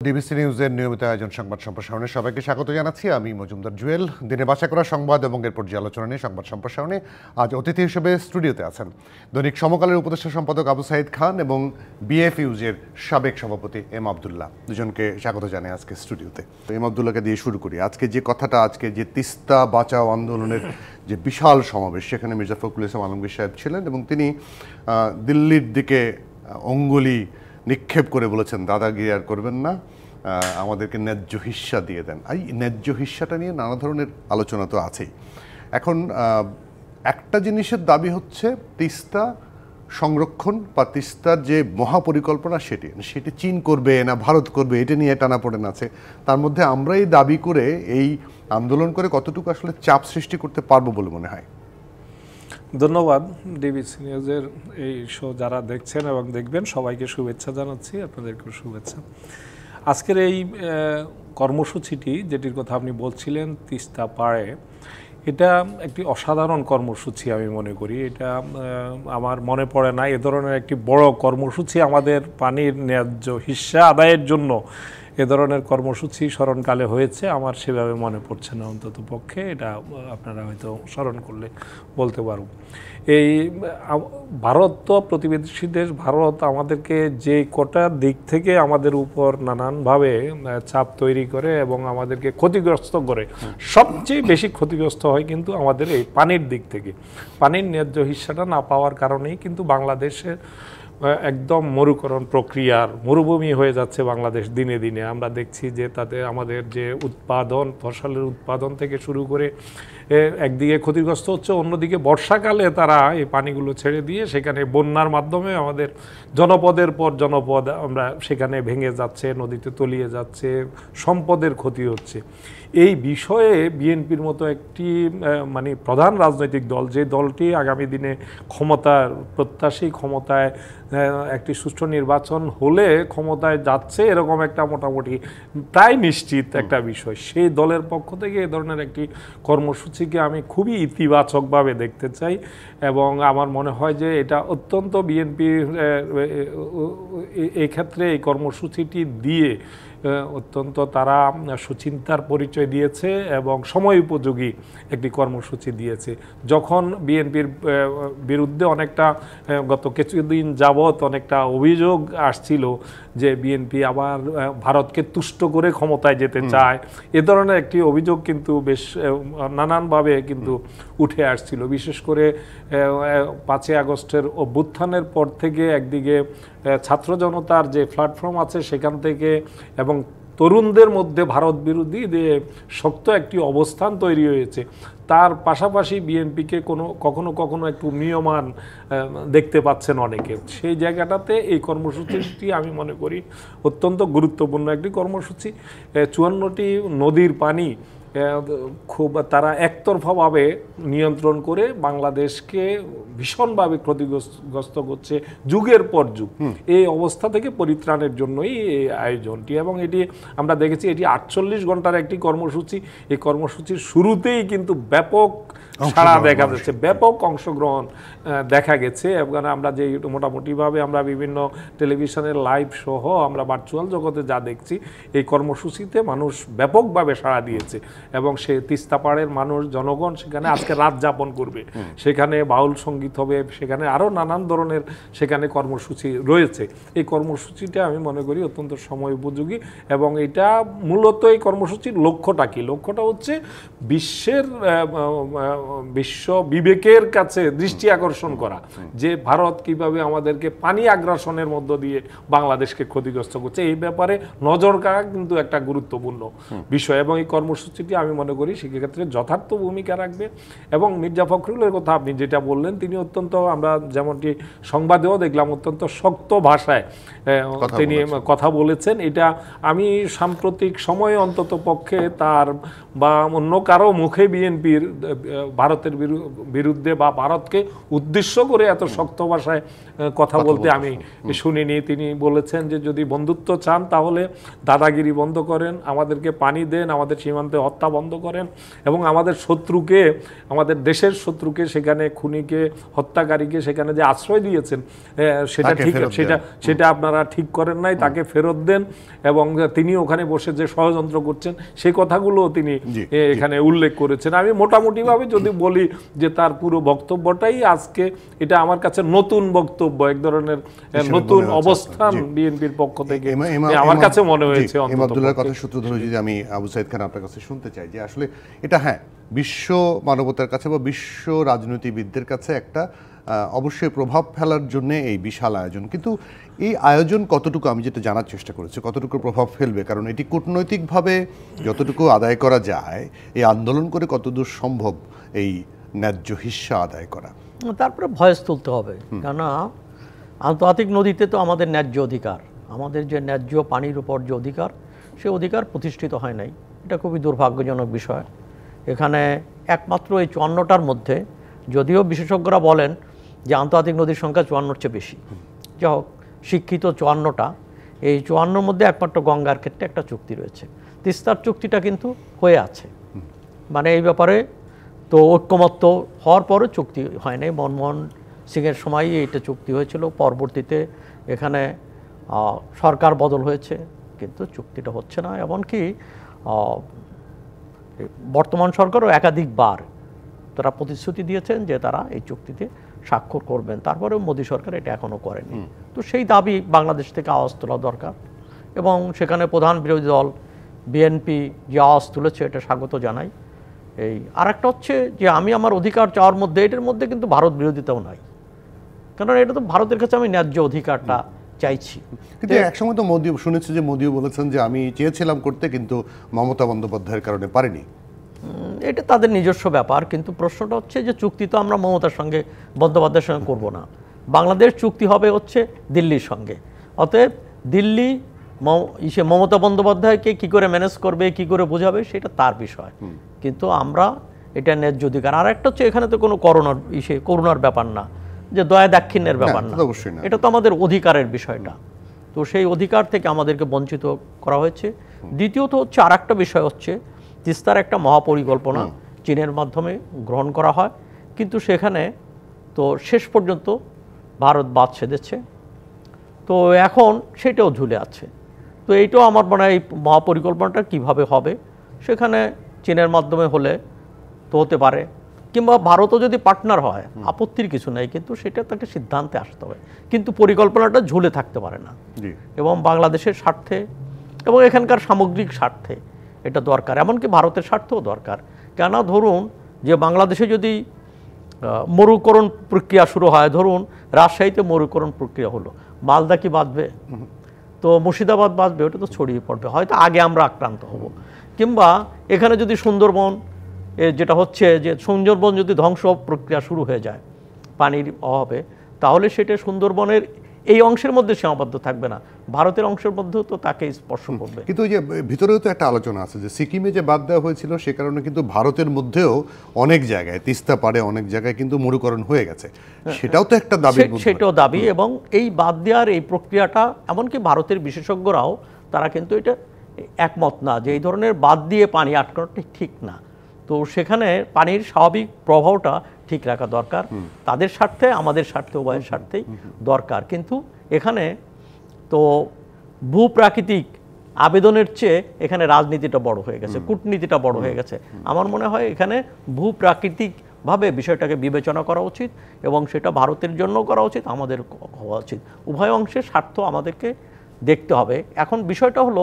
DBC নিউজের নিয়মিত আয়োজন সংবাদ সম্প্রসারণে সবাইকে স্বাগত জানাচ্ছি। আমি মজুমদার জুয়েল। দিনে বাছাই করা সংবাদ এবং এর পর্যালোচনা নিয়ে সংবাদ সম্প্রসারণে আজ অতিথি হিসেবে স্টুডিওতে আছেন দৈনিক সমকালের উপদেষ্টা সম্পাদক আবু সাইদ খান এবং বিএফইউজের সাবেক সভাপতি এম আবদুল্লাহ। দুজনকে স্বাগত জানাই আজকে স্টুডিওতে। এম আবদুল্লাহকে দিয়ে শুরু করি। আজকে যে তিস্তা বাঁচাও আন্দোলনের যে বিশাল সমাবেশ, সেখানে মির্জা ফখরুল ইসলাম আলমগীর সাহেব ছিলেন এবং তিনি দিল্লির দিকে অঙ্গুলি নিক্ষেপ করে বলেছেন, দাদাগিরি আর করবেন না, আমাদেরকে ন্যায্য হিস্সা দিয়ে দেন। এই ন্যায্য হিস্সাটা নিয়ে নানা ধরনের আলোচনা তো আছেই। এখন একটা জিনিসের দাবি হচ্ছে তিস্তা সংরক্ষণ বা তিস্তার যে মহাপরিকল্পনা সেটি চীন করবে না ভারত করবে, এটা নিয়ে টানাপোড়েন আছে। তার মধ্যে আমরা এই দাবি করে এই আন্দোলন করে কতটুকু আসলে চাপ সৃষ্টি করতে পারবো বলে মনে হয়? ধন্যবাদ। ডিবিসি নিউজের এই শো যারা দেখছেন এবং দেখবেন সবাইকে শুভেচ্ছা জানাচ্ছি, আপনাদেরকেও শুভেচ্ছা। আজকের এই কর্মসূচিটি যেটির কথা আপনি বলছিলেন, তিস্তা পাড়ে, এটা একটি অসাধারণ কর্মসূচি আমি মনে করি। এটা আমার মনে পড়ে না এ ধরনের একটি বড় কর্মসূচি আমাদের পানির ন্যায্য হিস্সা আদায়ের জন্য এ ধরনের কর্মসূচি স্মরণকালে হয়েছে আমার সেভাবে মনে পড়ছে না। অন্তত পক্ষে এটা আপনারা হয়তো স্মরণ করলে বলতে পারব। এই ভারত তো প্রতিবেশী দেশ, ভারত আমাদেরকে যে কটা দিক থেকে আমাদের উপর নানানভাবে চাপ তৈরি করে এবং আমাদেরকে ক্ষতিগ্রস্ত করে, সবচেয়ে বেশি ক্ষতিগ্রস্ত হয় কিন্তু আমাদের এই পানির দিক থেকে। পানির ন্যায্য হিস্সাটা না পাওয়ার কারণেই কিন্তু বাংলাদেশের একদম মরুকরণ প্রক্রিয়ার মরুভূমি হয়ে যাচ্ছে বাংলাদেশ দিনে দিনে। আমরা দেখছি যে তাতে আমাদের যে উৎপাদন, ফসলের উৎপাদন থেকে শুরু করে একদিকে ক্ষতিগ্রস্ত হচ্ছে, অন্যদিকে বর্ষাকালে তারা এই পানিগুলো ছেড়ে দিয়ে সেখানে বন্যার মাধ্যমে আমাদের জনপদের পর জনপদ আমরা সেখানে ভেঙে যাচ্ছে, নদীতে তলিয়ে যাচ্ছে, সম্পদের ক্ষতি হচ্ছে। এই বিষয়ে বিএনপির মতো একটি মানে প্রধান রাজনৈতিক দল, যে দলটি আগামী দিনে ক্ষমতার প্রত্যাশী, ক্ষমতায় একটি সুষ্ঠু নির্বাচন হলে ক্ষমতায় যাচ্ছে এরকম একটা মোটামুটি প্রায় নিশ্চিত একটা বিষয়, সেই দলের পক্ষ থেকে এ ধরনের একটি কর্মসূচিকে আমি খুবই ইতিবাচকভাবে দেখতে চাই। এবং আমার মনে হয় যে এটা অত্যন্ত বিএনপির এই ক্ষেত্রে এই কর্মসূচিটি দিয়ে অত্যন্ত তারা সুচিন্তার পরিচয় দিয়েছে এবং সময় উপযোগী একটি কর্মসূচি দিয়েছে। যখন বিএনপির বিরুদ্ধে অনেকটা গত কিছুদিন যাবৎ অনেকটা অভিযোগ আসছিল যে বিএনপি আবার ভারতকে তুষ্ট করে ক্ষমতায় যেতে চায়, এ ধরনের একটি অভিযোগ কিন্তু বেশ নানানভাবে কিন্তু উঠে আসছিল। বিশেষ করে 5ই আগস্টের অভ্যুত্থানের পর থেকে একদিকে ছাত্র জনতার যে প্ল্যাটফর্ম আছে সেখান থেকে এবং তরুণদের মধ্যে ভারত বিরোধী যে শক্ত একটি অবস্থান তৈরি হয়েছে, তার পাশাপাশি বিএনপিকে কখনো কখনো একটু ম্রিয়মাণ দেখতে পাচ্ছেন অনেকে। সেই জায়গাটাতে এই কর্মসূচিটি আমি মনে করি অত্যন্ত গুরুত্বপূর্ণ একটি কর্মসূচি। 54টি নদীর পানি খুব তারা একতরফাভাবে নিয়ন্ত্রণ করে বাংলাদেশকে ভীষণভাবে ক্ষতিগ্রস্ত করছে যুগের পর যুগ। এই অবস্থা থেকে পরিত্রাণের জন্যই এই আয়োজনটি, এবং এটি আমরা দেখেছি এটি 48 ঘন্টার একটি কর্মসূচি। এই কর্মসূচির শুরুতেই কিন্তু ব্যাপক সাড়া দেখা যাচ্ছে, ব্যাপক অংশগ্রহণ দেখা গেছে। এবং আমরা যে মোটামুটিভাবে আমরা বিভিন্ন টেলিভিশনের লাইভ সহ আমরা ভার্চুয়াল জগতে যা দেখছি, এই কর্মসূচিতে মানুষ ব্যাপকভাবে সাড়া দিয়েছে। এবং সে তিস্তা পাড়ের মানুষ, জনগণ সেখানে আজকে রাত যাপন করবে, সেখানে বাউল সঙ্গীত হবে, সেখানে আরও নানান ধরনের সেখানে কর্মসূচি রয়েছে। এই কর্মসূচিটা আমি মনে করি অত্যন্ত সময় উপযোগী। এবং এটা মূলত এই কর্মসূচির লক্ষ্যটা কি? লক্ষ্যটা হচ্ছে বিশ্ব বিবেকের কাছে দৃষ্টি আকর্ষণ করা যে ভারত কিভাবে আমাদেরকে পানি আগ্রাসনের মধ্য দিয়ে বাংলাদেশকে ক্ষতিগ্রস্ত করছে, এই ব্যাপারে নজর কাড়া কিন্তু একটা গুরুত্বপূর্ণ বিষয়। এবং এই কর্মসূচিটি আমি মনে করি সেক্ষেত্রে যথার্থ ভূমিকা রাখবে। এবং মির্জা ফখরুলের কথা আপনি যেটা বললেন, তিনি অত্যন্ত, আমরা যেমনটি সংবাদেও দেখলাম, অত্যন্ত শক্ত ভাষায় তিনি কথা বলেছেন। এটা আমি সাম্প্রতিক সময়ে অন্তত পক্ষে তার বা অন্য কারো মুখে বিএনপির ভারতের বিরুদ্ধে বা ভারতকে উদ্দেশ্য করে এত শক্ত ভাষায় কথা বলতে আমি শুনিনি। তিনি বলেছেন যে যদি বন্ধুত্ব চান তাহলে দাদাগিরি বন্ধ করেন, আমাদেরকে পানি দেন, আমাদের সীমান্তে হত্যা বন্ধ করেন, এবং আমাদের শত্রুকে, আমাদের দেশের শত্রুকে, সেখানে খুনিকে, হত্যাকারীকে সেখানে যে আশ্রয় দিয়েছেন সেটা ঠিক, সেটা আপনারা ঠিক করেন নাই, তাকে ফেরত দেন। এবং তিনি ওখানে বসে যে ষড়যন্ত্র করছেন সেই কথাগুলো তিনি এখানে উল্লেখ করেছেন। আমি মোটামুটিভাবে যদি বলি যে তার পুরো বক্তব্যটাই আজকে এটা আমার কাছে নতুন বক্তব্য, এক ধরনের নতুন অবস্থান বিএনপির পক্ষ থেকে আমার কাছে মনে হয়েছে। আব্দুল্লাহর কথা সূত্র ধরে যদি আমি আবু সাইদ খান আপনার কাছে শুনতে চাই যে আসলে এটা হ্যাঁ বিশ্ব মানবতার কাছে বা বিশ্ব রাজনীতিবিদদের কাছে একটা অবশ্যই প্রভাব ফেলার জন্য এই বিশাল আয়োজন, কিন্তু এই আয়োজন কতটুকু, আমি যেটা জানার চেষ্টা করেছি, কতটুকু প্রভাব ফেলবে, কারণ এটি কূটনৈতিকভাবে যতটুকু আদায় করা যায় এই আন্দোলন করে কতদূর সম্ভব এই ন্যায্য হিস্সা আদায় করা। তারপরে ভয়েস তুলতে হবে, কেননা আন্তর্জাতিক নদীতে তো আমাদের ন্যায্য অধিকার, আমাদের যে ন্যায্য পানির উপর যে অধিকার, সে অধিকার প্রতিষ্ঠিত হয় নাই। এটা খুবই দুর্ভাগ্যজনক বিষয়। এখানে একমাত্র এই 54টার মধ্যে, যদিও বিশেষজ্ঞরা বলেন যে আন্তর্জাতিক নদীর সংখ্যা 54-র চেয়ে বেশি, যাই হোক শিক্ষিত 54টা, এই 54-র মধ্যে একমাত্র গঙ্গার ক্ষেত্রে একটা চুক্তি রয়েছে। তিস্তার চুক্তিটা কিন্তু হয়ে আছে, মানে এই ব্যাপারে তো ঐক্যমত্য হওয়ার পরে চুক্তি হয় নাই। মনমোহন সিংয়ের সময়ই এইটা চুক্তি হয়েছিল, পরবর্তীতে এখানে সরকার বদল হয়েছে কিন্তু চুক্তিটা হচ্ছে না। এমনকি বর্তমান সরকারও একাধিকবার তারা প্রতিশ্রুতি দিয়েছেন যে তারা এই চুক্তিতে স্বাক্ষর করবেন, তারপরেও মোদী সরকার এটা এখনও করেনি। তো সেই দাবি বাংলাদেশ থেকে আওয়াজ তোলা দরকার, এবং সেখানে প্রধান বিরোধী দল বিএনপি যে আওয়াজ তুলেছে এটা স্বাগত জানাই। এই আরেকটা হচ্ছে যে আমি আমার অধিকার চাওয়ার মধ্যে, এটার মধ্যে কিন্তু ভারত বিরোধিতাও নাই, কারণ এটা তো ভারতের কাছে আমি ন্যায্য অধিকারটা চাইছি। কিন্তু একসময় তো মোদিও শুনেছি যে মোদিও বলেছেন যে আমি চেয়েছিলাম করতে কিন্তু মমতা বন্দ্যোপাধ্যায়ের কারণে পারিনি। এটা তাদের নিজস্ব ব্যাপার, কিন্তু প্রশ্নটা হচ্ছে যে চুক্তি তো আমরা মমতার সঙ্গে, বন্দ্যোপাধ্যায়ের সঙ্গে করব না। বাংলাদেশ চুক্তি হবে হচ্ছে দিল্লির সঙ্গে, অতএব দিল্লি মমতা বন্দ্যোপাধ্যায়কে কি করে ম্যানেজ করবে, কি করে বোঝাবে, সেটা তার বিষয়, কিন্তু আমরা এটা ন্যায্য অধিকার। আর একটা হচ্ছে এখানে তো কোনো করোনার ব্যাপার না, যে দয়া দাক্ষিণ্যের ব্যাপার না, এটা তো আমাদের অধিকারের বিষয়টা। তো সেই অধিকার থেকে আমাদেরকে বঞ্চিত করা হয়েছে। দ্বিতীয়ত হচ্ছে আর একটা বিষয় হচ্ছে তিস্তার একটা মহাপরিকল্পনা চীনের মাধ্যমে গ্রহণ করা হয়, কিন্তু সেখানে তো শেষ পর্যন্ত ভারত বাদ সেধেছে, তো এখন সেটাও ঝুলে আছে। তো এইটাও আমার মনে হয় এই মহাপরিকল্পনাটা কীভাবে হবে, সেখানে চীনের মাধ্যমে হলে তো হতে পারে, কিংবা ভারতও যদি পার্টনার হয় আপত্তির কিছু নেই, কিন্তু সেটা তাকে সিদ্ধান্তে আসতে হবে, কিন্তু পরিকল্পনাটা ঝুলে থাকতে পারে না। এবং বাংলাদেশের স্বার্থে এবং এখানকার সামগ্রিক স্বার্থে এটা দরকার, এমনকি ভারতের স্বার্থেও দরকার। কেন ধরুন যে বাংলাদেশে যদি মরুকরণ প্রক্রিয়া শুরু হয়, ধরুন রাজশাহীতে মরুকরণ প্রক্রিয়া হলো, মালদা কি বাঁচবে? তো মুর্শিদাবাদ বাঁচবে? ওটা তো ছড়িয়ে পড়বে, হয়তো আগে আমরা আক্রান্ত হব। কিংবা এখানে যদি সুন্দরবন, যেটা হচ্ছে যে সুন্দরবন যদি ধ্বংস প্রক্রিয়া শুরু হয়ে যায় পানির অভাবে, তাহলে সেটা সুন্দরবনের এই অংশের মধ্যে সীমাবদ্ধ থাকবে না, ভারতের অংশের মধ্যেও তো তাকে স্পর্শ করবে। কিন্তু ওই যে ভিতরেও তো একটা আলোচনা আছে যে সিকিমে যে বাদ দেওয়া হয়েছিল সে কারণে কিন্তু ভারতের মধ্যেও অনেক জায়গায়, তিস্তা পাড়ে অনেক জায়গায় কিন্তু মরুকরণ হয়ে গেছে, সেটাও তো একটা দাবি। সেটাও দাবি, এবং এই বাদ দেওয়ার এই প্রক্রিয়াটা, এমনকি ভারতের বিশেষজ্ঞরাও তারা কিন্তু এটা একমত না যে এই ধরনের বাদ দিয়ে পানি আটকানোটা ঠিক না। তো সেখানে পানির স্বাভাবিক প্রবাহটা ঠিক রাখা দরকার, তাদের স্বার্থে, আমাদের স্বার্থে, উভয়ের স্বার্থেই দরকার। কিন্তু এখানে তো ভূপ্রাকৃতিক আবেদনের চেয়ে এখানে রাজনীতিটা বড় হয়ে গেছে, কূটনীতিটা বড় হয়ে গেছে। আমার মনে হয় এখানে ভূপ্রাকৃতিকভাবে বিষয়টাকে বিবেচনা করা উচিত, এবং সেটা ভারতের জন্য করা উচিত, আমাদের হওয়া উচিত। উভয় অংশের স্বার্থ আমাদেরকে দেখতে হবে। এখন বিষয়টা হলো,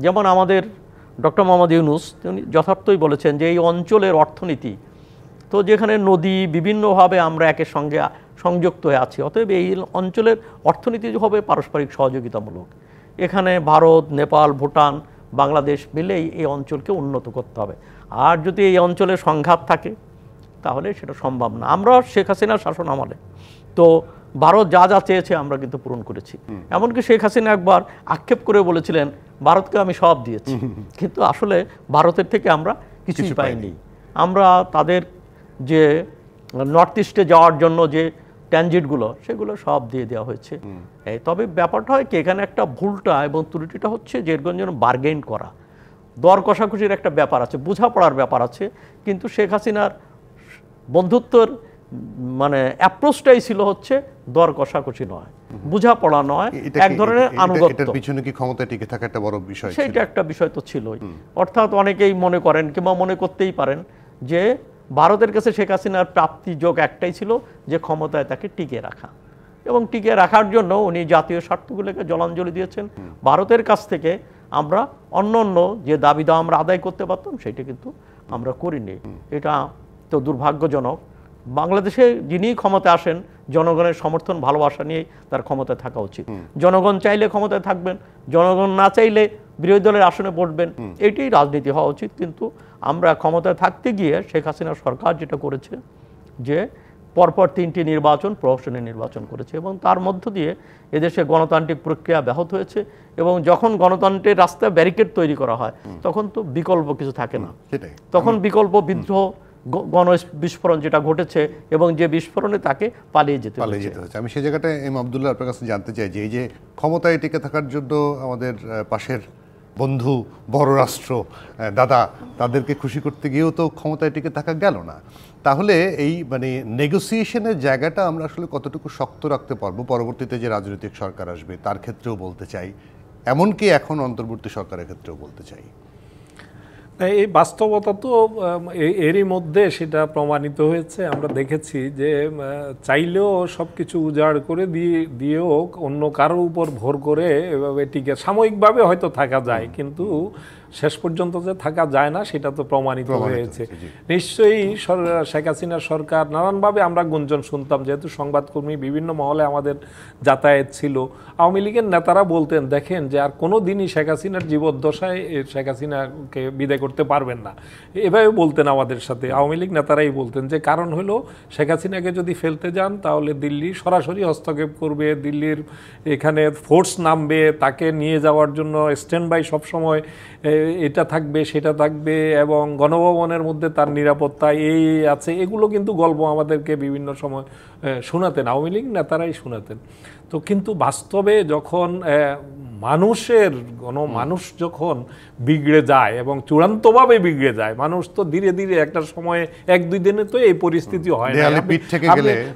যেমন আমাদের ডক্টর মোহাম্মদ ইউনূস তিনি যথার্থই বলেছেন যে এই অঞ্চলের অর্থনীতি তো, যেখানে নদী বিভিন্নভাবে আমরা একের সঙ্গে সংযুক্ত হয়ে আছি, অতএব এই অঞ্চলের অর্থনীতি হবে পারস্পরিক সহযোগিতামূলক। এখানে ভারত, নেপাল, ভুটান, বাংলাদেশ মিলেই এই অঞ্চলকে উন্নত করতে হবে। আর যদি এই অঞ্চলে সংঘাত থাকে তাহলে সেটা সম্ভব না। আমরা শেখ হাসিনার শাসন আমলে তো ভারত যা যা চেয়েছে আমরা কিন্তু পূরণ করেছি, এমনকি শেখ হাসিনা একবার আক্ষেপ করে বলেছিলেন ভারতকে আমি সব দিয়েছি, কিন্তু আসলে ভারতের থেকে আমরা কিছুই পাইনি। আমরা তাদের যে নর্থ ইস্টে যাওয়ার জন্য যে ট্রানজিটগুলো সেগুলো সব দিয়ে দেওয়া হয়েছে। তবে ব্যাপারটা হয় কি, এখানে একটা ভুলটা এবং ত্রুটিটা হচ্ছে যে এরকম যেন বার্গেইন করা, দর কষাকষির একটা ব্যাপার আছে, বোঝাপড়ার ব্যাপার আছে, কিন্তু শেখ হাসিনার বন্ধুত্বর মানে অ্যাপ্রোচটাই ছিল হচ্ছে দর কষাকষি নয়, বোঝাপড়া নয়, এক ধরনের আনুগত্য। এটার পিছনে কি ক্ষমতায় টিকে থাকা একটা বড় বিষয় ছিল? সেটা একটা বিষয় তো ছিলই। অর্থাৎ অনেকেই মনে করেন কিংবা মনে করতেই পারেন যে ভারতের কাছে শেখ হাসিনার প্রাপ্তি যোগ একটাই ছিল যে ক্ষমতায় তাকে টিকে রাখা, এবং টিকে রাখার জন্য উনি জাতীয় স্বার্থগুলোকে জলাঞ্জলি দিয়েছেন। ভারতের কাছ থেকে আমরা অন্য অন্য যে দাবি দাওয়া আমরা আদায় করতে পারতাম সেটা কিন্তু আমরা করিনি। এটা তো দুর্ভাগ্যজনক। বাংলাদেশে যিনি ক্ষমতায় আসেন জনগণের সমর্থন ভালোবাসা নিয়েই তার ক্ষমতায় থাকা উচিত। জনগণ চাইলে ক্ষমতায় থাকবেন, জনগণ না চাইলে বিরোধী দলের আসনে বসবেন, এটাই রাজনীতি হওয়া উচিত। কিন্তু আমরা ক্ষমতায় থাকতে গিয়ে শেখ হাসিনা সরকার যেটা করেছে যে পরপর 3টি নির্বাচন প্রহসনের নির্বাচন করেছে, এবং তার মধ্য দিয়ে এদেশে গণতান্ত্রিক প্রক্রিয়া ব্যাহত হয়েছে। এবং যখন গণতন্ত্রের রাস্তায় ব্যারিকেড তৈরি করা হয় তখন তো বিকল্প কিছু থাকে না, তখন বিকল্প বিদ্রোহ, গণ বিস্ফোরণ যেটা ঘটেছে, এবং যে বিস্ফোরণে তাকে পালিয়ে যেতে হয়েছে। আমি সেই জায়গাটায় এম আব্দুল্লাহ আপনার কাছে জানতে চাই যে এই যে ক্ষমতায় টিকে থাকার জন্য আমাদের পাশের বন্ধু বড় রাষ্ট্র দাদা তাদেরকে খুশি করতে গিয়েও তো ক্ষমতায় টিকে থাকা গেল না, তাহলে এই মানে নেগোসিয়েশনের জায়গাটা আমরা আসলে কতটুকু শক্ত রাখতে পারবো পরবর্তীতে যে রাজনৈতিক সরকার আসবে তার ক্ষেত্রেও বলতে চাই, এমনকি এখন অন্তর্বর্তী সরকারের ক্ষেত্রেও বলতে চাই। এই বাস্তবতা তো এরই মধ্যে সেটা প্রমাণিত হয়েছে। আমরা দেখেছি যে চাইলেও সব কিছু উজাড় করে দিয়েও অন্য কারোর উপর ভর করে এভাবে টিকে সাময়িকভাবে হয়তো থাকা যায়, কিন্তু শেষ পর্যন্ত যে থাকা যায় না সেটা তো প্রমাণিত হয়েছে। নিশ্চয়ই শেখ হাসিনার সরকার নানানভাবে আমরা গুঞ্জন শুনতাম, যেহেতু সংবাদকর্মী বিভিন্ন মহলে আমাদের যাতায়াত ছিল। আওয়ামী লীগের নেতারা বলতেন দেখেন যে আর কোনো দিনই শেখ হাসিনার জীবদ্দশায় শেখ হাসিনাকে বিদায় করতে পারবেন না, এভাবে বলতেন আমাদের সাথে। আওয়ামী লীগ নেতারাই বলতেন যে কারণ হলো শেখ হাসিনাকে যদি ফেলতে যান তাহলে দিল্লি সরাসরি হস্তক্ষেপ করবে, দিল্লির এখানে ফোর্স নামবে, তাকে নিয়ে যাওয়ার জন্য স্ট্যান্ড বাই সবসময় এটা থাকবে সেটা থাকবে, এবং গণভবনের মধ্যে তার নিরাপত্তা এই আছে, এগুলো কিন্তু গল্প আমাদেরকে বিভিন্ন সময় শোনাতেন, আওয়ামী লীগ নেতারাই শোনাতেন। তো কিন্তু বাস্তবে যখন মানুষ যখন বিগড়ে যায় এবং চূড়ান্তভাবে বিগড়ে যায়, মানুষ তো ধীরে ধীরে একটা সময়ে 1-2 দিনে তো এই পরিস্থিতি হয় না।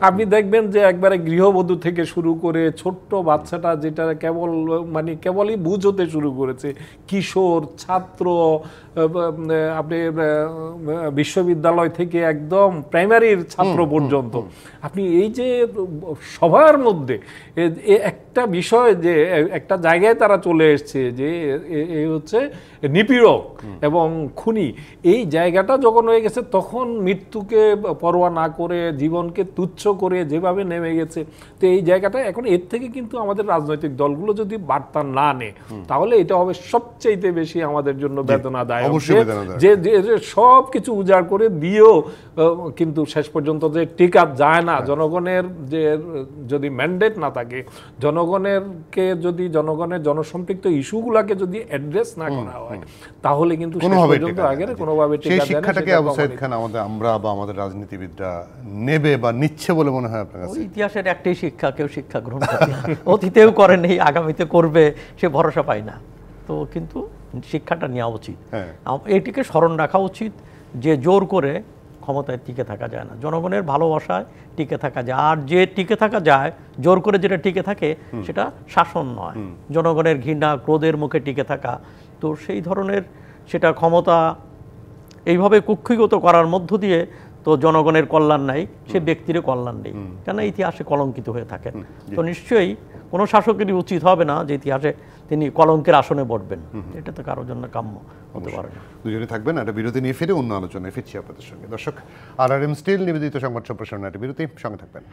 আপনি দেখবেন যে একবারে গৃহবধূ থেকে শুরু করে ছোট্ট বাচ্চাটা যেটা কেবলই বুঝ হতে শুরু করেছে, কিশোর, ছাত্র, আপনি বিশ্ববিদ্যালয় থেকে একদম প্রাইমারির ছাত্র পর্যন্ত, আপনি এই যে সবার মধ্যে একটা বিষয় যে একটা জায়গায় তারা চলে এসছে যে এই হচ্ছে নিপীড়ক এবং খুনি, এই জায়গাটা যখন হয়ে গেছে তখন মৃত্যুকে পরোয়া না করে জীবনকে তুচ্ছ করে যেভাবে নেমে গেছে। তো এই জায়গাটা এখন এর থেকে কিন্তু আমাদের রাজনৈতিক দলগুলো যদি বার্তা না নেয় তাহলে এটা হবে সবচেয়ে বেশি আমাদের জন্য বেদনাদায়ক, যে সব কিছু উজাড় করে দিয়েও কিন্তু শেষ পর্যন্ত যে টিকা যায় না। জনগণের যে যদি ম্যান্ডেট না থাকে, জনগণেরকে যদি জনগণের জনসম্পৃক্ত ইস্যুগুলোকে যদি অ্যাড্রেস না করা হয় তাহলে কিন্তু শেষ পর্যন্ত আগের কোনোভাবে টিকা দেয় না। শিক্ষাটাকে আবু সাইদ খান আমরা বা আমাদের রাজনীতিবিদরা নেবে বা নিচ্ছে বলে মনে হয় আপনার কাছে? ইতিহাসের একটাই শিক্ষা, কেউ শিক্ষা গ্রহণ করে না, অতীতেও করেন, এই আগামীতে করবে সে ভরসা পায় না। তো কিন্তু শিক্ষাটা নেওয়া উচিত, এটিকে স্মরণ রাখা উচিত যে জোর করে ক্ষমতায় টিকে থাকা যায় না, জনগণের ভালোবাসায় টিকে থাকা যায়। আর যে টিকে থাকা যায় জোর করে যেটা টিকে থাকে সেটা শাসন নয়, জনগণের ঘৃণা ক্রোধের মুখে টিকে থাকা। তো সেই ধরনের সেটা ক্ষমতা এইভাবে কুক্ষিগত করার মধ্য দিয়ে তো জনগণের কল্যাণ নাই, সে ব্যক্তিরও কল্যাণ নেই, কেন ইতিহাসে কলঙ্কিত হয়ে থাকেন। তো নিশ্চয়ই কোনো শাসকেরই উচিত হবে না যে ইতিহাসে তিনি কলঙ্কের আসনে বসবেন, এটা তো কারোর জন্য কাম্য হতে পারে না। দুজনে থাকবেন, একটা বিরতি নিয়ে ফিরে অন্য আলোচনায় ফিরছি আপনাদের সঙ্গে। দর্শক, RRM স্টিল নিবেদিত সংবাদ সম্প্রসারণ একটা বিরতি, সঙ্গে থাকবেন।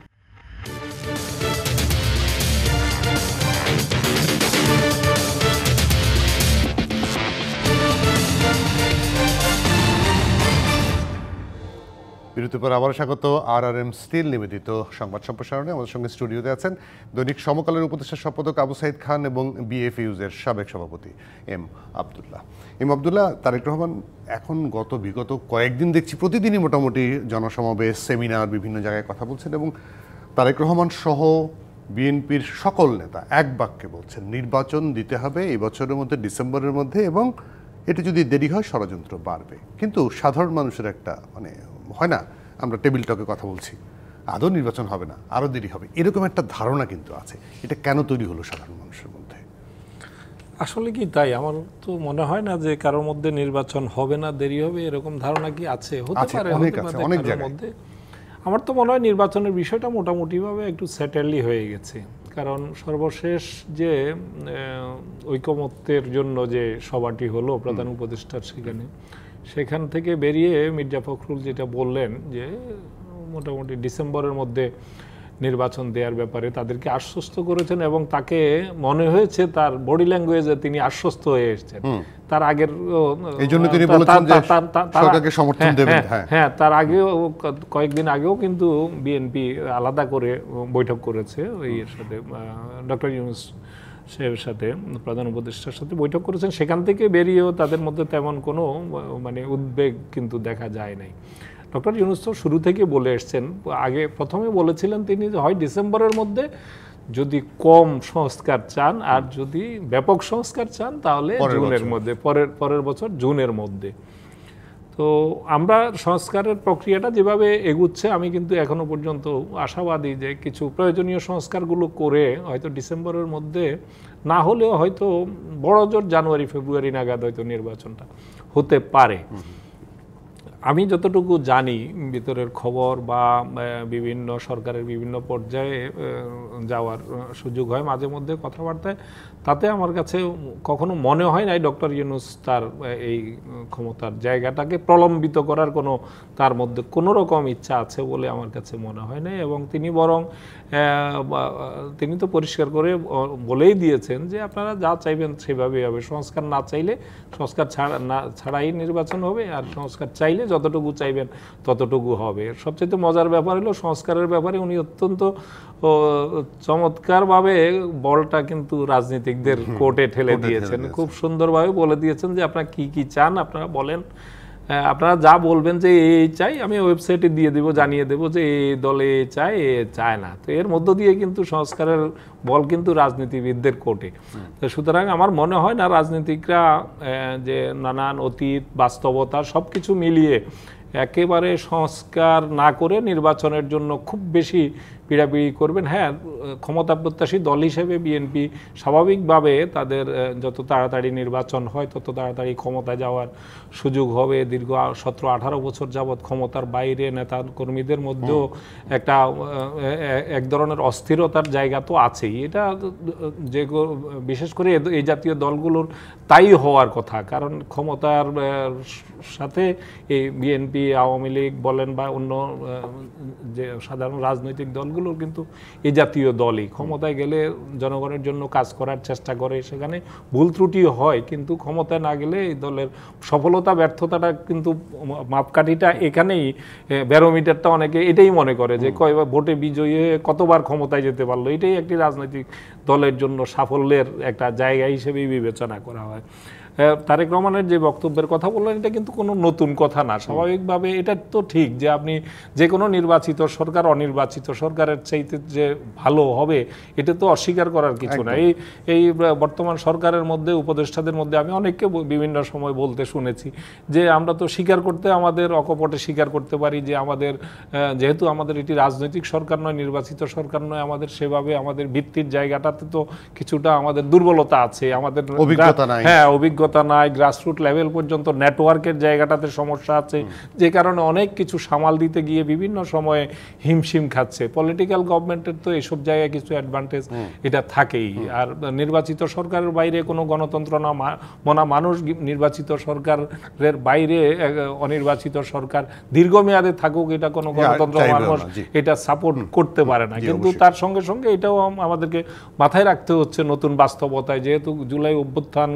বিরতির পর আবারও স্বাগত RRM স্টিল নিবেদিত সংবাদ সম্প্রসারণে। আমাদের সঙ্গে স্টুডিওতে আছেন দৈনিক সমকালের উপদেষ্টা সম্পাদক আবু সাইদ খান এবং বিএফইউজের সাবেক সভাপতি এম আব্দুল্লাহ। আব্দুল্লাহ, তারেক রহমান এখন বিগত কয়েকদিন দেখছি প্রতিদিনই মোটামুটি জনসমাবেশ, সেমিনার, বিভিন্ন জায়গায় কথা বলছেন এবং তারেক রহমান সহ বিএনপির সকল নেতা এক বাক্যে বলছেন নির্বাচন দিতে হবে এই বছরের মধ্যে, ডিসেম্বরের মধ্যে, এবং এটা যদি দেরি হয় ষড়যন্ত্র বাড়বে। কিন্তু সাধারণ মানুষের একটা হয় না, আমরা টেবিল টকে কথা বলছি, আদৌ নির্বাচন হবে না, আরও দেরি হবে, এরকম একটা ধারণা কিন্তু আছে। এটা কেন তৈরি হলো সাধারণ মানুষের মধ্যে? আসলে কি তাই? আমার তো মনে হয় না যে কারোর মধ্যে নির্বাচন হবে না, দেরি হবে, এরকম ধারণা কি আছে? হতে পারে অনেক মধ্যে। আমার তো মনে হয় নির্বাচনের বিষয়টা মোটামুটিভাবে একটু সেটেলই হয়ে গেছে। কারণ সর্বশেষ যে ঐকমত্যের জন্য যে সভাটি হলো প্রধান উপদেষ্টার, সেখান থেকে বেরিয়ে মির্জা ফখরুল যেটা বললেন যে মোটামুটি ডিসেম্বরের মধ্যে নির্বাচন দেওয়ার ব্যাপারে তাদেরকে আশ্বস্ত করেছেন, এবং তাকে মনে হয়েছে তার বডি ল্যাঙ্গুয়েজে তিনি আশ্বস্ত হয়ে এসেছেন। তার আগের হ্যাঁ, তার আগেও কয়েকদিন আগেও কিন্তু বিএনপি আলাদা করে বৈঠক করেছে ওই এর সাথে, ডক্টর ইউনূস সাথে, প্রধান উপদেষ্টার সাথে বৈঠক করেছেন। সেখান থেকে বেরিয়েও তাদের মধ্যে তেমন কোনো উদ্বেগ কিন্তু দেখা যায় নাই। ডক্টর ইউনূস তো শুরু থেকে বলে এসছেন, আগে প্রথমে বলেছিলেন তিনি হয় ডিসেম্বরের মধ্যে যদি কম সংস্কার চান, আর যদি ব্যাপক সংস্কার চান তাহলে জুনের মধ্যে, পরের বছর জুনের মধ্যে। তো আমরা সংস্কারের প্রক্রিয়াটা যেভাবে এগুচ্ছে, আমি কিন্তু এখনো পর্যন্ত আশাবাদী যে কিছু প্রয়োজনীয় সংস্কারগুলো করে হয়তো ডিসেম্বরের মধ্যে না হলেও হয়তো বড় জোর জানুয়ারি ফেব্রুয়ারি নাগাদ হয়তো নির্বাচনটা হতে পারে। আমি যতটুকু জানি ভিতরের খবর বা বিভিন্ন সরকারের বিভিন্ন পর্যায়ে যাওয়ার সুযোগ হয় মাঝে মধ্যে কথাবার্তায়, তাতে আমার কাছে কখনো মনে হয় নাই ডক্টর ইউনূস তার এই ক্ষমতার জায়গাটাকে প্রলম্বিত করার কোনো তার মধ্যে কোনো রকম ইচ্ছা আছে বলে আমার কাছে মনে হয় নাই। এবং তিনি বরং তিনি তো পরিষ্কার করে বলেই দিয়েছেন যে আপনারা যা চাইবেন সেভাবেই হবে, সংস্কার না চাইলে সংস্কার ছাড়াই নির্বাচন হবে, আর সংস্কার চাইলে যতটুকু চাইবেন ততটুকু হবে। সবচেয়ে মজার ব্যাপার হলো সংস্কারের ব্যাপারে উনি অত্যন্ত চমৎকারভাবে বলটা কিন্তু রাজনীতিকদের কোর্টে ঠেলে দিয়েছেন, খুব সুন্দরভাবে বলে দিয়েছেন যে আপনারা কি কি চান আপনারা বলেন, আপনারা যা বলবেন যে এই চাই আমি ওয়েবসাইটে দিয়ে দেবো, জানিয়ে দেবো যে এই দলে চায় এ চায় না। তো এর মধ্য দিয়ে কিন্তু সংস্কারের বল কিন্তু রাজনীতিবিদদের কোর্টে। তো সুতরাং আমার মনে হয় না রাজনীতিকরা যে নানান অতীত বাস্তবতা সব কিছু মিলিয়ে একেবারে সংস্কার না করে নির্বাচনের জন্য খুব বেশি পিড়াপিড়ি করবেন। হ্যাঁ, ক্ষমতা প্রত্যাশী দল হিসেবে বিএনপি স্বাভাবিকভাবে তাদের যত তাড়াতাড়ি নির্বাচন হয় তত তাড়াতাড়ি ক্ষমতায় যাওয়ার সুযোগ হবে। দীর্ঘ 17-18 বছর যাবৎ ক্ষমতার বাইরে নেতা কর্মীদের মধ্যেও একটা এক ধরনের অস্থিরতার জায়গা তো আছেই। এটা যে বিশেষ করে এই জাতীয় দলগুলোর তাই হওয়ার কথা, কারণ ক্ষমতার সাথে এই বিএনপি, আওয়ামী লীগ বলেন বা অন্য যে সাধারণ রাজনৈতিক দলগুলোর কিন্তু এই জাতীয় দলই ক্ষমতায় গেলে জনগণের জন্য কাজ করার চেষ্টা করে, সেখানে ভুল ত্রুটি হয়, কিন্তু ক্ষমতায় না গেলে এই দলের সফলতা ব্যর্থতাটা কিন্তু মাপকাঠিটা এখানেই, ব্যারোমিটারটা অনেকে এটাই মনে করে যে কয়বার ভোটে বিজয়ী হয়ে কতবার ক্ষমতায় যেতে পারলো, এটাই একটি রাজনৈতিক দলের জন্য সাফল্যের একটা জায়গা হিসেবেই বিবেচনা করা হয়। তারেক রহমানের যে বক্তব্যের কথা বললেন এটা কিন্তু কোনো নতুন কথা না। স্বাভাবিকভাবে এটা তো ঠিক যে আপনি যে কোনো নির্বাচিত সরকার অনির্বাচিত সরকারের চাইতে যে ভালো হবে এটা তো অস্বীকার করার কিছু না। এই বর্তমান সরকারের মধ্যে উপদেষ্টাদের মধ্যে আমি অনেককে বিভিন্ন সময় বলতে শুনেছি যে আমরা তো স্বীকার করতে, আমাদের অকপটে স্বীকার করতে পারি যে আমাদের যেহেতু আমাদের এটি রাজনৈতিক সরকার নয়, নির্বাচিত সরকার নয়, আমাদের সেভাবে আমাদের ভিত্তির জায়গাটাতে তো কিছুটা আমাদের দুর্বলতা আছে, আমাদের অভিজ্ঞতা নাই, গ্রাসরুট লেভেল পর্যন্ত নেটওয়ার্কের জায়গাটাতে সমস্যা আছে, যে কারণে অনেক কিছু সামাল দিতে গিয়ে বিভিন্ন সময়ে হিমশিম খাচ্ছে। পলিটিক্যাল গভর্নমেন্টের তো এইসব জায়গায় কিছু অ্যাডভান্টেজ এটা থাকেই। আর নির্বাচিত সরকারের বাইরে কোনো গণতন্ত্র না, মনা মানুষ নির্বাচিত সরকারের বাইরে অনির্বাচিত সরকার দীর্ঘমেয়াদে থাকুক এটা কোনো গণতন্ত্র মানুষ এটা সাপোর্ট করতে পারে না। কিন্তু তার সঙ্গে সঙ্গে এটাও আমাদেরকে মাথায় রাখতে হচ্ছে নতুন বাস্তবতায়, যেহেতু জুলাই অভ্যুত্থান,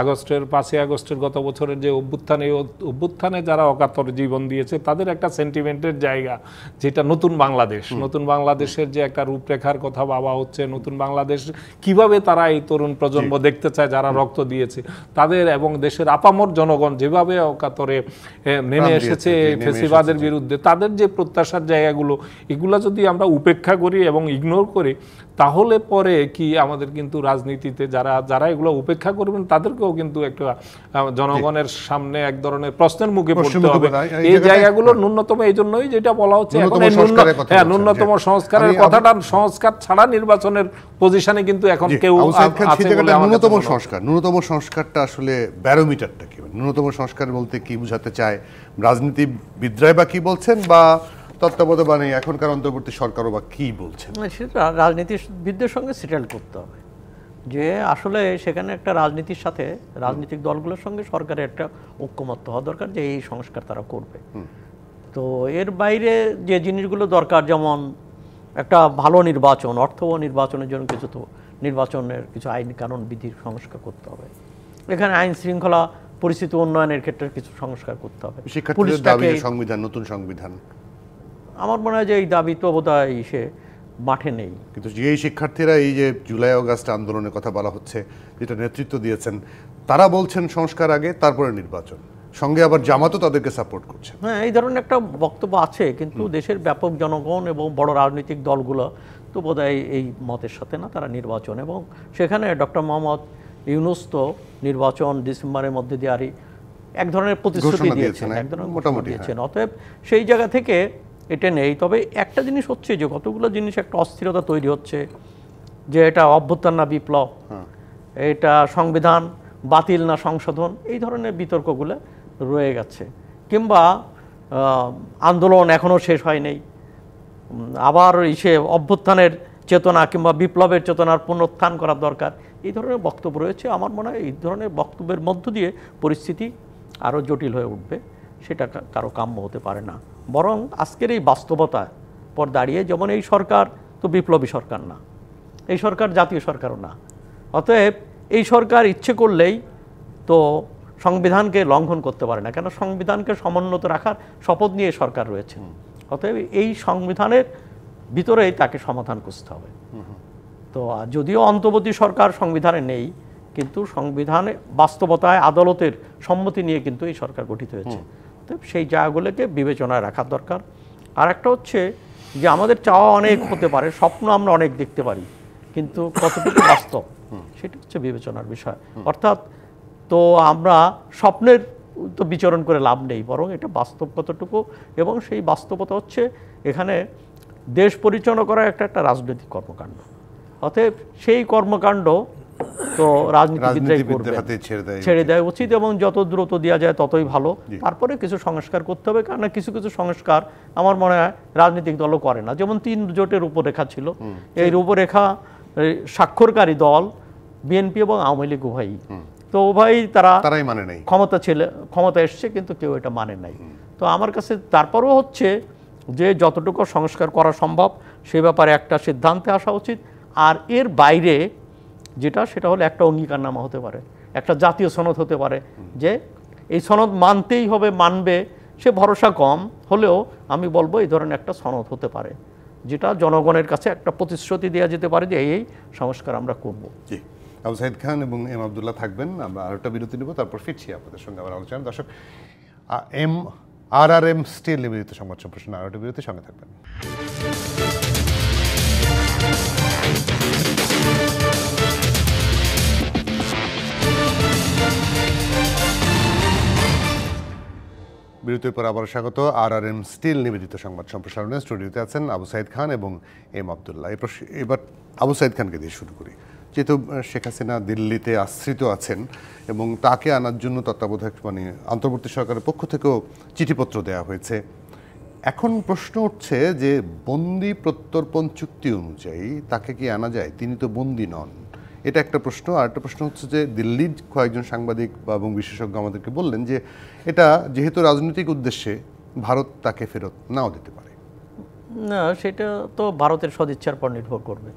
আগস্টের আগস্টের 5ই আগস্টের গত বছরের যে অভ্যুত্থানে, এই অভ্যুত্থানে যারা অকাতর জীবন দিয়েছে তাদের একটা সেন্টিমেন্টের জায়গা, যেটা নতুন বাংলাদেশের যে একটা রূপরেখার কথা ভাবা হচ্ছে, নতুন বাংলাদেশ কিভাবে তারা এই তরুণ প্রজন্ম দেখতে চায় যারা রক্ত দিয়েছে তাদের, এবং দেশের আপামর জনগণ যেভাবে অকাতরে নেমে এসেছে ফ্যাসিবাদের বিরুদ্ধে, তাদের যে প্রত্যাশার জায়গাগুলো, এগুলা যদি আমরা উপেক্ষা করি এবং ইগনোর করি, তাহলে পরে কি আমাদের কিন্তু রাজনীতিতে যারা এগুলো উপেক্ষা করবেন তাদেরকেও কিন্তু একটা জনগণের সামনে এক ধরনের প্রশ্নের মুখে পড়তে হবে। এই জায়গাগুলো ন্যূনতম এই জন্যই যেটা বলা হচ্ছে এখন ন্যূনতম সংস্কারের কথাটা, সংস্কার ছাড়া নির্বাচনের পজিশনে কিন্তু এখন কেউ আছে বলে ন্যূনতম সংস্কারটা আসলে ব্যারোমিটারটা কি, ন্যূনতম সংস্কার বলতে কি বোঝাতে চায় রাজনীতিবিদরাই বা কি বলছেন, বা তত্ত্বাবধানে এখনকার অন্তর্বর্তী সরকারও বা কি বলছেন? সেটা রাজনীতিবিদদের সঙ্গে সেটেল করতে হবে যে আসলে সেখানে একটা রাজনীতির সাথে রাজনৈতিক দলগুলোর সঙ্গে সরকারের একটা ঐক্যমত্য হওয়া দরকার যে এই সংস্কার তারা করবে। তো এর বাইরে যে জিনিসগুলো দরকার, যেমন একটা ভালো নির্বাচন, অর্থবহ নির্বাচনের জন্য নির্বাচনের কিছু আইন কানুন বিধির সংস্কার করতে হবে। এখানে আইন শৃঙ্খলা পরিস্থিতি উন্নয়নের ক্ষেত্রে কিছু সংস্কার করতে হবে। শিক্ষার্থীদের দাবি সংবিধান, নতুন সংবিধান, আমার মনে হয় যে এই দাবি তো বোধহয় সে মাঠে নেই। কিন্তু এই শিক্ষার্থীরা এই যে জুলাই আগস্ট আন্দোলনের কথা বলা হচ্ছে, যেটা নেতৃত্ব দিয়েছেন, তারা বলছেন সংস্কার আগে তারপরে নির্বাচন, সঙ্গে আবার জামাতও তাদেরকে সাপোর্ট করছে। হ্যাঁ, এই ধরনের একটা বক্তব্য আছে, কিন্তু দেশের ব্যাপক জনগণ এবং বড় রাজনৈতিক দলগুলো তো বোধহয় এই মতের সাথে না, তারা নির্বাচন, এবং সেখানে ডক্টর মোহাম্মদ ইউনূস তো নির্বাচন ডিসেম্বরের মধ্যে দেওয়ারই এক ধরনের প্রতিশ্রুতি দিয়েছেন, এক ধরনের মোটামুটি দিয়েছেন। অতএব সেই জায়গা থেকে এটা নেই। তবে একটা জিনিস হচ্ছে যে কতগুলো জিনিস একটা অস্থিরতা তৈরি হচ্ছে, যে এটা অভ্যুত্থান না বিপ্লব, এটা সংবিধান বাতিল না সংশোধন, এই ধরনের বিতর্কগুলো রয়ে গেছে, কিংবা আন্দোলন এখনও শেষ হয় নাই, আবার সে অভ্যুত্থানের চেতনা কিংবা বিপ্লবের চেতনার পুনরুত্থান করার দরকার, এই ধরনের বক্তব্য রয়েছে। আমার মনে হয় এই ধরনের বক্তব্যের মধ্য দিয়ে পরিস্থিতি আরও জটিল হয়ে উঠবে, সেটা কারো কাম্য হতে পারে না। বরং আজকের এই বাস্তবতার পর দাঁড়িয়ে, যেমন এই সরকার তো বিপ্লবী সরকার না, এই সরকার জাতীয় সরকারও না, অতএব এই সরকার ইচ্ছে করলেই তো সংবিধানকে লঙ্ঘন করতে পারে না, কেন সংবিধানকে সমুন্নত রাখার শপথ নিয়ে সরকার রয়েছে। অতএব এই সংবিধানের ভিতরেই তাকে সমাধান করতে হবে। তো যদিও অন্তর্বর্তী সরকার সংবিধানে নেই, কিন্তু সংবিধানে বাস্তবতায় আদালতের সম্মতি নিয়ে কিন্তু এই সরকার গঠিত হয়েছে। তো সেই জায়গাগুলোকে বিবেচনায় রাখার দরকার। আর একটা হচ্ছে যে আমাদের চাওয়া অনেক হতে পারে, স্বপ্ন আমরা অনেক দেখতে পারি, কিন্তু কতটুকু বাস্তব সেটা হচ্ছে বিবেচনার বিষয়। অর্থাৎ তো আমরা স্বপ্নের তো বিচরণ করে লাভ নেই, বরং এটা বাস্তব কতটুকু, এবং সেই বাস্তবতা হচ্ছে এখানে দেশ পরিচালনা করা একটা রাজনৈতিক কর্মকাণ্ড। অতএব সেই কর্মকাণ্ড তো রাজনীতিবিদদের হাতে ছেড়ে দেওয়া উচিত, এবং যত দ্রুত দেওয়া যায় ততই ভালো। তারপরে কিছু সংস্কার করতে হবে, কারণ কিছু কিছু সংস্কার আমার মনে হয় রাজনৈতিক দলও করে না। যেমন 3 জোটের রূপরেখা ছিল, এই রূপরেখা স্বাক্ষরকারী দল বিএনপি এবং আওয়ামী লীগ উভয়ই, তো উভয়ই তারাই মানে নাই, ক্ষমতা এসছে কিন্তু কেউ এটা মানে নাই। তো আমার কাছে তারপরেও হচ্ছে যে যতটুকু সংস্কার করা সম্ভব সে ব্যাপারে একটা সিদ্ধান্তে আসা উচিত। আর এর বাইরে যেটা, সেটা হলো একটা অঙ্গীকারনামা হতে পারে, একটা জাতীয় সনদ হতে পারে, যে এই সনদ মানতেই হবে, মানবে, সে ভরসা কম হলেও আমি বলবো এই ধরনের একটা সনদ হতে পারে, যেটা জনগণের কাছে একটা প্রতিশ্রুতি দেওয়া যেতে পারে যে এই সংস্কার আমরা করব। জি, আবু সাঈদ খান এবং এম আবদুল্লাহ থাকবেন, আমরা আরেকটা বিরতি নেব, তারপর ফিরছি আপনাদের সঙ্গে আবার আলোচনা। দর্শক, RRM স্টিল নিবেদিত সংবাদ সম্প্রসারণ আরেকটা বিরতি, সঙ্গে থাকবেন। বিরতির পর আবার স্বাগত। RRM স্টিল নিবেদিত সংবাদ সম্প্রসারণে স্টুডিওতে আছেন আবু সাঈদ খান এবং এম আবদুল্লাহ। এবার আবু সাঈদ খানকে দিয়ে শুরু করি। যেহেতু শেখ হাসিনা দিল্লিতে আশ্রিত আছেন এবং তাকে আনার জন্য তত্ত্বাবধায়ক অন্তর্বর্তী সরকারের পক্ষ থেকেও চিঠিপত্র দেওয়া হয়েছে, এখন প্রশ্ন উঠছে যে বন্দি প্রত্যর্পণ চুক্তি অনুযায়ী তাকে কি আনা যায়? তিনি তো বন্দি নন, এটা একটা প্রশ্ন। আর একটা প্রশ্ন হচ্ছে যে দিল্লির কয়েকজন সাংবাদিক এবং বিশেষজ্ঞ আমাদেরকে বললেন যে এটা যেহেতু রাজনৈতিক উদ্দেশ্যে ভারত তাকে ফেরত নাও দিতে পারে। না, সেটা তো ভারতের সদিচ্ছার পর নির্ভর করবে।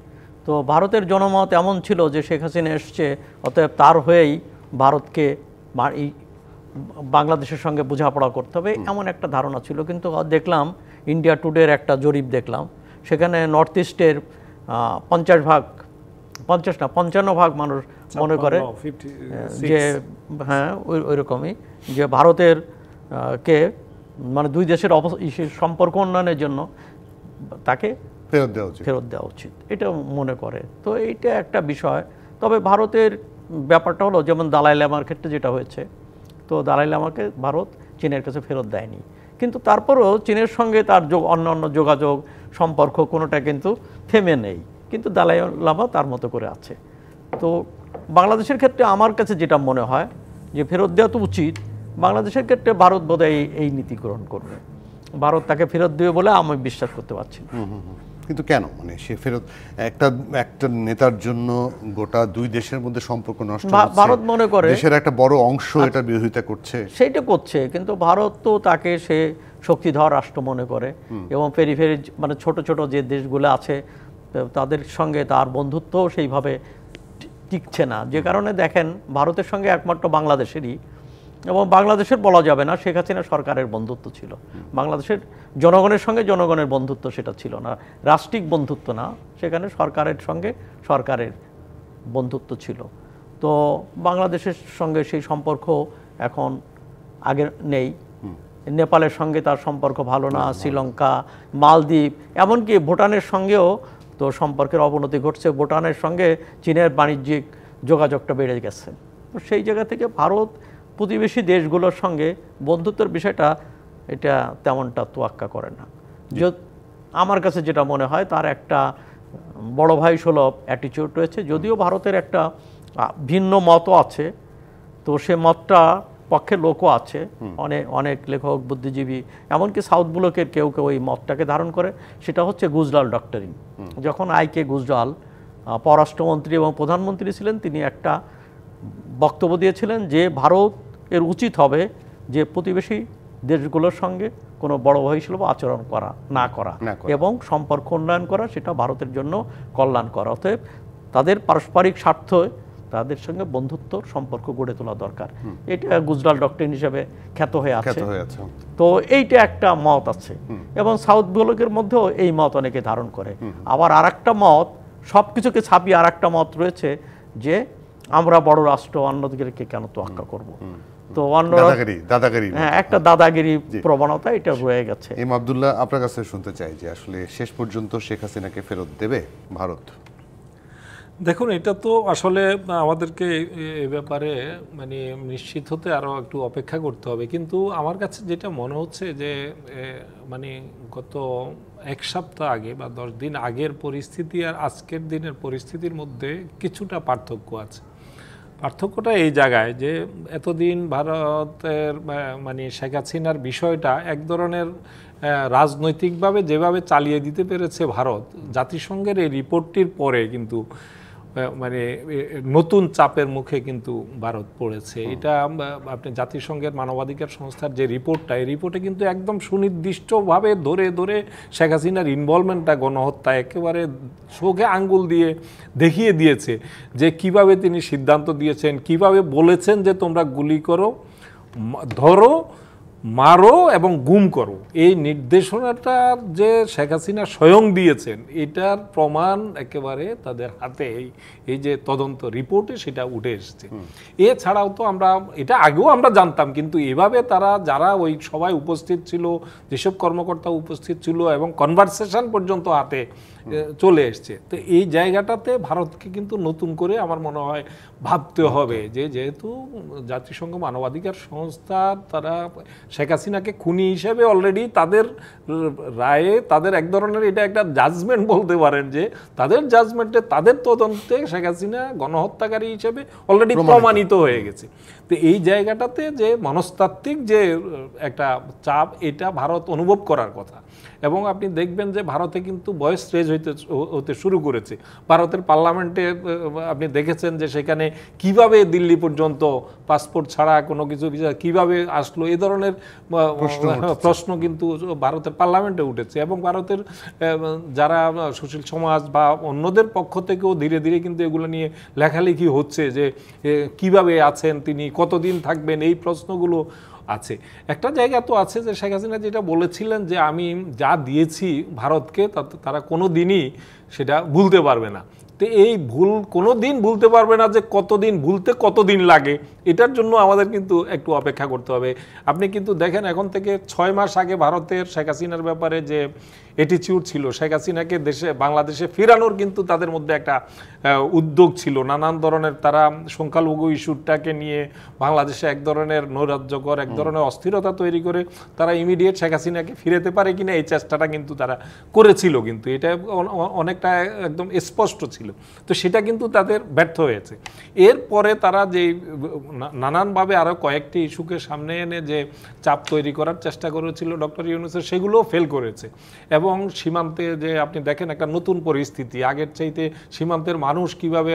তো ভারতের জনমত এমন ছিল যে শেখ হাসিনা এসছে, অতএব তার হয়েই ভারতকে এই বাংলাদেশের সঙ্গে বোঝাপড়া করতে হবে, এমন একটা ধারণা ছিল। কিন্তু দেখলাম ইন্ডিয়া টুডের একটা জরিপ দেখলাম, সেখানে নর্থ ইস্টের 55 ভাগ মানুষ মনে করে যে হ্যাঁ ওই রকমই, যে ভারতের কে মানে দুই দেশের সম্পর্ক উন্নয়নের জন্য তাকে ফেরত দেওয়া উচিত, এটা মনে করে। তো এইটা একটা বিষয়। তবে ভারতের ব্যাপারটা হলো, যেমন দালাই লামার ক্ষেত্রে যেটা হয়েছে, তো দালাই লামাকে ভারত চীনের কাছে ফেরত দেয়নি, কিন্তু তারপরেও চীনের সঙ্গে তার অন্য যোগাযোগ সম্পর্ক কোনোটা কিন্তু থেমে নেই, কিন্তু দালাই লামা তার মতো করে আছে। তো বাংলাদেশের ক্ষেত্রে আমার কাছে যেটা মনে হয় যে ফেরত দেওয়া তো উচিত, বাংলাদেশের ক্ষেত্রে ভারত বোধহয় এই নীতি গ্রহণ করবে, ভারত তাকে ফেরত দেবে বলে আমি বিশ্বাস করতে পারছি। কিন্তু কেন, মানে সে ফেরত একটা নেতার জন্য গোটা দুই দেশের মধ্যে সম্পর্ক নষ্ট হচ্ছে, ভারত মনে করে দেশের একটা বড় অংশ এটা বিরোধিতা করছে, সেইটা করছে, কিন্তু ভারত তো তাকে সে শক্তিধর রাষ্ট্র মনে করে, এবং পেরিফেরি মানে ছোট ছোট যে দেশগুলো আছে তাদের সঙ্গে তার বন্ধুত্ব সেইভাবে টিকছে না। যে কারণে দেখেন ভারতের সঙ্গে একমাত্র বাংলাদেশেরই, এবং বাংলাদেশের বলা যাবে না, শেখ হাসিনা সরকারের বন্ধুত্ব ছিল, বাংলাদেশের জনগণের সঙ্গে জনগণের বন্ধুত্ব সেটা ছিল না, রাষ্ট্রিক বন্ধুত্ব না, সেখানে সরকারের সঙ্গে সরকারের বন্ধুত্ব ছিল। তো বাংলাদেশের সঙ্গে সেই সম্পর্ক এখন আগে নেই, নেপালের সঙ্গে তার সম্পর্ক ভালো না, শ্রীলঙ্কা, মালদ্বীপ, এমনকি ভুটানের সঙ্গেও তো সম্পর্কের অবনতি ঘটছে, ভুটানের সঙ্গে চীনের বাণিজ্যিক যোগাযোগটা বেড়ে গেছে। তো সেই জায়গা থেকে ভারত প্রতিবেশী দেশগুলোর সঙ্গে বন্ধুত্বের বিষয়টা এটা তেমনটা তোয়াক্কা করে না। আমার কাছে যেটা মনে হয় তার একটা বড় ভাই সুলভ অ্যাটিটিউড রয়েছে, যদিও ভারতের একটা ভিন্ন মতও আছে, তো সে মতটা পক্ষে লোকও আছে, অনেক লেখক বুদ্ধিজীবী, এমনকি সাউথ ব্লকের কেউ কেউ এই মতটাকে ধারণ করে। সেটা হচ্ছে গুজরাল ডক্টরিন। যখন আইকে গুজরাল পররাষ্ট্রমন্ত্রী এবং প্রধানমন্ত্রী ছিলেন, তিনি একটা বক্তব্য দিয়েছিলেন যে ভারত এর উচিত হবে যে প্রতিবেশী দেশগুলোর সঙ্গে কোনো বড় ভাই সুলভ আচরণ না করা এবং সম্পর্ক উন্নয়ন করা, সেটা ভারতের জন্য কল্যাণ করা। অতএব তাদের পারস্পরিক স্বার্থ তাদের সঙ্গে বন্ধুত্বর সম্পর্ক গড়ে তোলা দরকার। এটা গুজরাল ডক্টরিন হিসেবে খ্যাত হয়ে আছে। তো এইটা একটা মত আছে, এবং সাউথ ব্লকের মধ্যেও এই মত অনেকে ধারণ করে। আবার আরেকটা মত, সবকিছুকে ছাপিয়ে আরেকটা মত রয়েছে যে আমরা বড় রাষ্ট্র, অন্যদিকে কেন তোয়াক্কা করব। তো দাদাগিরি, হ্যাঁ, একটা দাদাগিরি প্রবণতা এটা রয়ে গেছে। আব্দুল্লাহ, আপনার কাছে শুনতে চাই যে আসলে শেষ পর্যন্ত শেখ হাসিনাকে ফেরত দেবে ভারত? দেখুন, এটা তো আসলে আমাদেরকে এ ব্যাপারে মানে নিশ্চিত হতে আরও একটু অপেক্ষা করতে হবে। কিন্তু আমার কাছে যেটা মনে হচ্ছে যে মানে গত এক সপ্তাহ আগে বা 10 দিন আগের পরিস্থিতি আর আজকের দিনের পরিস্থিতির মধ্যে কিছুটা পার্থক্য আছে। পার্থক্যটা এই জায়গায় যে এতদিন ভারতের মানে শেখ হাসিনার বিষয়টা এক ধরনের রাজনৈতিকভাবে যেভাবে চালিয়ে দিতে পেরেছে ভারত, জাতিসংঘের এই রিপোর্টটির পরে কিন্তু মানে নতুন চাপের মুখে কিন্তু ভারত পড়েছে। এটা আপনি জাতিসংঘের মানবাধিকার সংস্থার যে রিপোর্টটা, এই রিপোর্টে কিন্তু একদম সুনির্দিষ্টভাবে ধরে ধরে শেখ হাসিনার ইনভলভমেন্টটা গণহত্যা একেবারে চোখে আঙ্গুল দিয়ে দেখিয়ে দিয়েছে যে কিভাবে তিনি সিদ্ধান্ত দিয়েছেন, কিভাবে বলেছেন যে তোমরা গুলি করো, ধরো, মারো এবং গুম করো। এই নির্দেশনাটা যে শেখ হাসিনা স্বয়ং দিয়েছেন, এটার প্রমাণ একেবারে তাদের হাতে এই যে তদন্ত রিপোর্টে সেটা উঠে এসেছে। এছাড়াও তো আমরা এটা আগেও আমরা জানতাম, কিন্তু এভাবে তারা যারা ওই সবাই উপস্থিত ছিল, যেসব কর্মকর্তা উপস্থিত ছিল এবং কনভারসেশন পর্যন্ত হাতে চলে এসছে। তো এই জায়গাটাতে ভারতকে কিন্তু নতুন করে আমার মনে হয় ভাবতে হবে যে যেহেতু জাতিসংঘ মানবাধিকার সংস্থা তারা শেখ হাসিনাকে খুনি হিসেবে অলরেডি তাদের রায়ে, তাদের এক ধরনের এটা একটা জাজমেন্ট বলতে পারেন, যে তাদের জাজমেন্টে, তাদের তদন্তে শেখ হাসিনা গণহত্যাকারী হিসেবে অলরেডি প্রমাণিত হয়ে গেছে। তো এই জায়গাটাতে যে মনস্তাত্ত্বিক যে একটা চাপ, এটা ভারত অনুভব করার কথা। এবং আপনি দেখবেন যে ভারতে কিন্তু বয়স রেজ হতে শুরু করেছে। ভারতের পার্লামেন্টে আপনি দেখেছেন যে সেখানে কিভাবে দিল্লি পর্যন্ত পাসপোর্ট ছাড়া কোনো কিছু ভিসা কিভাবে আসলো, এই ধরনের প্রশ্ন কিন্তু ভারতের পার্লামেন্টে উঠেছে। এবং ভারতের যারা সুশীল সমাজ বা অন্যদের পক্ষ থেকেও ধীরে ধীরে কিন্তু এগুলো নিয়ে লেখালেখি হচ্ছে যে কিভাবে আছেন তিনি, কতদিন থাকবেন, এই প্রশ্নগুলো আছে। একটা জায়গা তো আছে যে শেখ হাসিনা যেটা বলেছিলেন যে আমি যা দিয়েছি ভারতকে তারা কোনো দিনই সেটা ভুলতে পারবে না। তো এই ভুল কোনো দিন ভুলতে পারবে না, যে কতদিন ভুলতে কতদিন লাগে, এটার জন্য আমাদের কিন্তু একটু অপেক্ষা করতে হবে। আপনি কিন্তু দেখেন এখন থেকে 6 মাস আগে ভারতের শেখ হাসিনার ব্যাপারে যে অ্যাটিচিউড ছিল, শেখ হাসিনাকে বাংলাদেশে ফেরানোর কিন্তু তাদের মধ্যে একটা উদ্যোগ ছিল। নানান ধরনের তারা সংখ্যালঘু ইস্যুটাকে নিয়ে বাংলাদেশে এক ধরনের নৈরাজ্যকর এক ধরনের অস্থিরতা তৈরি করে তারা ইমিডিয়েট শেখ হাসিনাকে ফিরেতে পারে কিনা এই চেষ্টাটা কিন্তু তারা করেছিল, কিন্তু এটা অনেকটা একদম স্পষ্ট ছিল। তো সেটা কিন্তু তাদের ব্যর্থ হয়েছে। এরপরে তারা যে নানানভাবে আরও কয়েকটি ইস্যুকে সামনে এনে যে চাপ তৈরি করার চেষ্টা করেছিল ডক্টর ইউনূসের, সেগুলোও ফেল করেছে। এবং সীমান্তে যে আপনি দেখেন একটা নতুন পরিস্থিতি, আগের চাইতে সীমান্তের মানুষ কিভাবে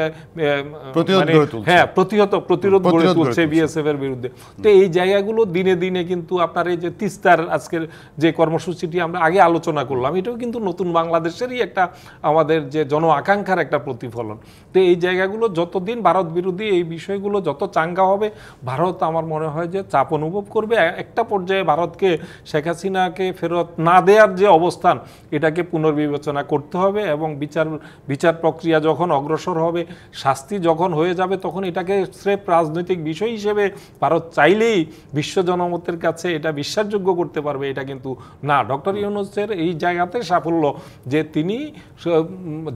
প্রতিরোধ গড়ে তুলছে বিএসএফ এর বিরুদ্ধে। তো এই জায়গাগুলো দিনে দিনে কিন্তু আপনার এই যে তিস্তার আজকের যে কর্মসূচিটি আমরা আগে আলোচনা করলাম, এটাও কিন্তু নতুন বাংলাদেশেরই একটা আমাদের যে জন আকাঙ্ক্ষার একটা প্রতিফলন। তো এই জায়গাগুলো যতদিন ভারত বিরোধী এই বিষয়গুলো যত চাঙ্গা হবে, ভারত আমার মনে হয় যে চাপ অনুভব করবে। একটা পর্যায়ে ভারতকে শেখ হাসিনাকে ফেরত না দেওয়ার যে অবস্থান, এটাকে পুনর্বিবেচনা করতে হবে। এবং বিচার প্রক্রিয়া যখন অগ্রসর হবে, শাস্তি যখন হয়ে যাবে, তখন এটাকে স্রেফ রাজনৈতিক বিষয় হিসেবে ভারত চাইলেই বিশ্ব জনমতের কাছে এটা বিশ্বাসযোগ্য করতে পারবে, এটা কিন্তু না। ডক্টর ইউনূসের এই জায়গাতে সাফল্য যে তিনি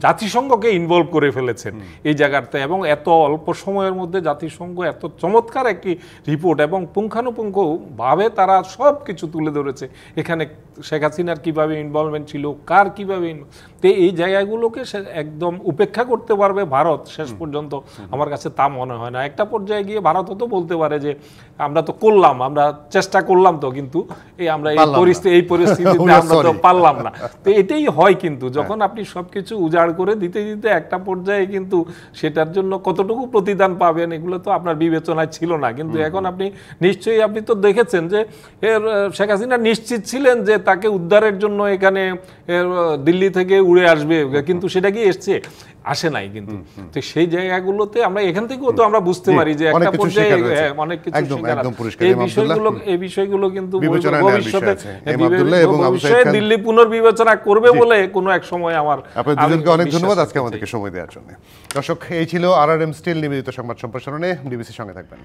জাতিসংঘকে ইনভলভ করে ফেলেছেন এই জায়গাতে, এবং এত অল্প সময়ের মধ্যে জাতিসংঘ এত চমৎকার একটি রিপোর্ট এবং পুঙ্খানুপুঙ্খভাবে তারা সব কিছু তুলে ধরেছে। এখানে শেখ হাসিনার কীভাবে ইনভলভমেন্ট ছিল, কার কীভাবে, তো এই জায়গাগুলোকে একদম উপেক্ষা করতে পারবে ভারত শেষ পর্যন্ত, আমার কাছে তা মনে হয় না। একটা পর্যায়ে গিয়ে ভারত তো বলতে পারে যে আমরা তো করলাম, আমরা চেষ্টা করলাম তো, কিন্তু আমরা এই পরিস্থিতিতে আমরা তো পারলাম না। তো এটাই হয় কিন্তু, যখন আপনি সবকিছু উজাড় করে দিতে দিতে একটা পর্যায়ে কিন্তু সেটার জন্য কতটুকু প্রতিদান পাবেন এগুলো তো আপনার বিবেচনায় ছিল না। কিন্তু এখন আপনি নিশ্চয়ই আপনি তো দেখেছেন যে শেখ হাসিনা নিশ্চিত ছিলেন যে তাকে উদ্ধারের জন্য এখানে দিল্লি থেকে উড়ে আসবে, কিন্তু সেটা কি এসছে? আসে নাই। কিন্তু তো সেই জায়গাগুলোতে আমরা এখান থেকেও তো আমরা বুঝতে পারি যে একটা পর্যায়ে অনেক কিছু এই বিষয়গুলো কিন্তু ভবিষ্যতে দিল্লি পুনর্বিবেচনা করবে বলে কোনো এক সময় আমার। আপনাদের দুজনকে অনেক ধন্যবাদ আজকে আমাদেরকে সময় দেওয়ার জন্য। দর্শক, এই ছিল RRM স্টিল নিবেদিত সংবাদ সম্প্রসারণে। ডিবিসির সঙ্গে থাকবেন।